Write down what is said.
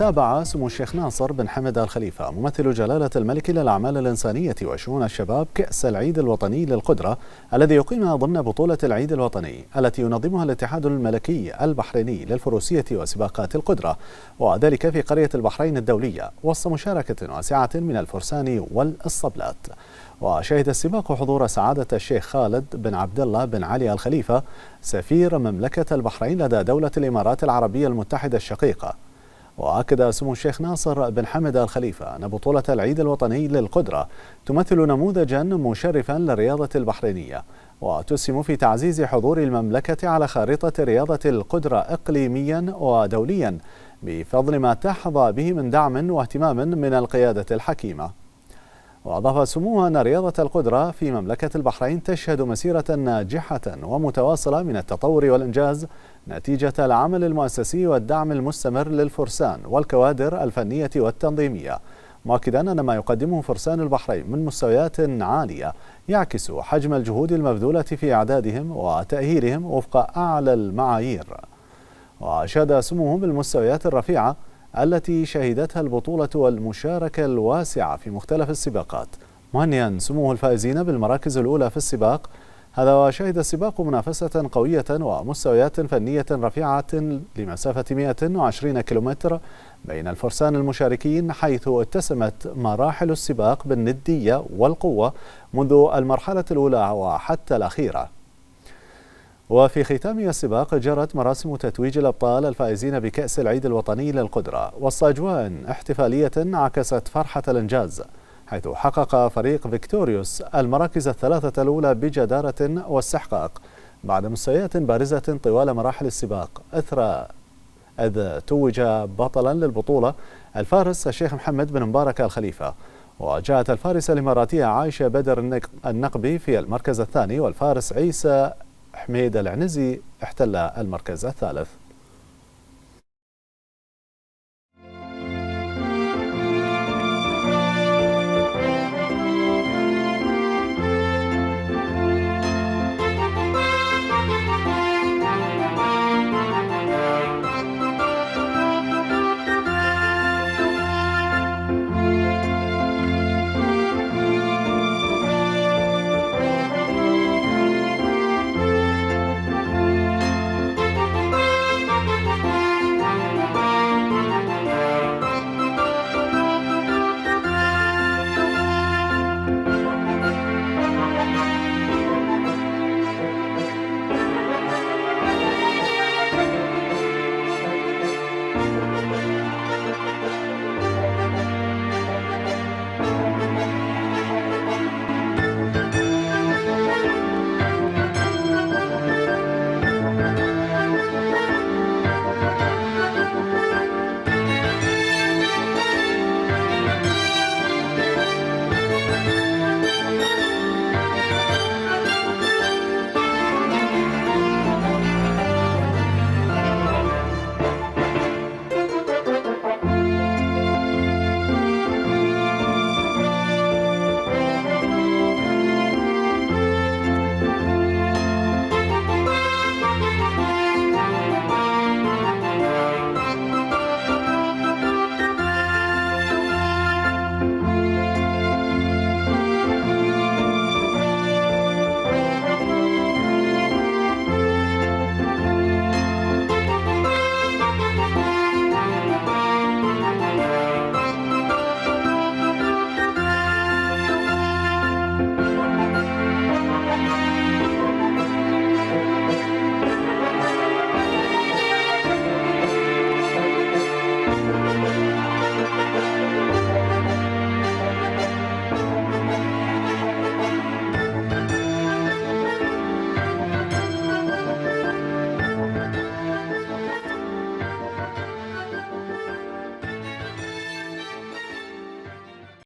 تابع سمو الشيخ ناصر بن حمد آل خليفة ممثل جلالة الملك للأعمال الإنسانية وشؤون الشباب كأس العيد الوطني للقدرة الذي يقيم ضمن بطولة العيد الوطني التي ينظمها الاتحاد الملكي البحريني للفروسية وسباقات القدرة، وذلك في قرية البحرين الدولية وسط مشاركة واسعة من الفرسان والاسطبلات. وشهد السباق حضور سعادة الشيخ خالد بن عبد الله بن علي آل خليفة سفير مملكة البحرين لدى دولة الإمارات العربية المتحدة الشقيقة. وأكد سمو الشيخ ناصر بن حمد آل خليفة أن بطولة العيد الوطني للقدرة تمثل نموذجا مشرفا للرياضة البحرينية، وتسهم في تعزيز حضور المملكة على خارطة رياضة القدرة إقليميا ودوليا بفضل ما تحظى به من دعم واهتمام من القيادة الحكيمة. وأضاف سموه أن رياضة القدرة في مملكة البحرين تشهد مسيرة ناجحة ومتواصلة من التطور والإنجاز نتيجة العمل المؤسسي والدعم المستمر للفرسان والكوادر الفنية والتنظيمية، مؤكدا أن ما يقدمه فرسان البحرين من مستويات عالية يعكس حجم الجهود المبذولة في إعدادهم وتأهيلهم وفق أعلى المعايير. وأشاد سموه بالمستويات الرفيعة التي شهدتها البطولة والمشاركة الواسعة في مختلف السباقات، مهنئا سموه الفائزين بالمراكز الأولى في السباق هذا. وشهد السباق منافسة قوية ومستويات فنية رفيعة لمسافة 120 كيلومتر بين الفرسان المشاركين، حيث اتسمت مراحل السباق بالندية والقوة منذ المرحلة الأولى وحتى الأخيرة. وفي ختام السباق جرت مراسم تتويج الأبطال الفائزين بكأس العيد الوطني للقدرة وسط أجواء احتفالية عكست فرحة الإنجاز، حيث حقق فريق فيكتوريوس المراكز الثلاثة الأولى بجدارة واستحقاق بعد مستويات بارزة طوال مراحل السباق، إذ توج بطلا للبطولة الفارس الشيخ محمد بن مبارك آل خليفة. وجاءت الفارسة الإماراتية عائشة بدر النقبي في المركز الثاني، والفارس عيسى حميد العنزي احتل المركز الثالث.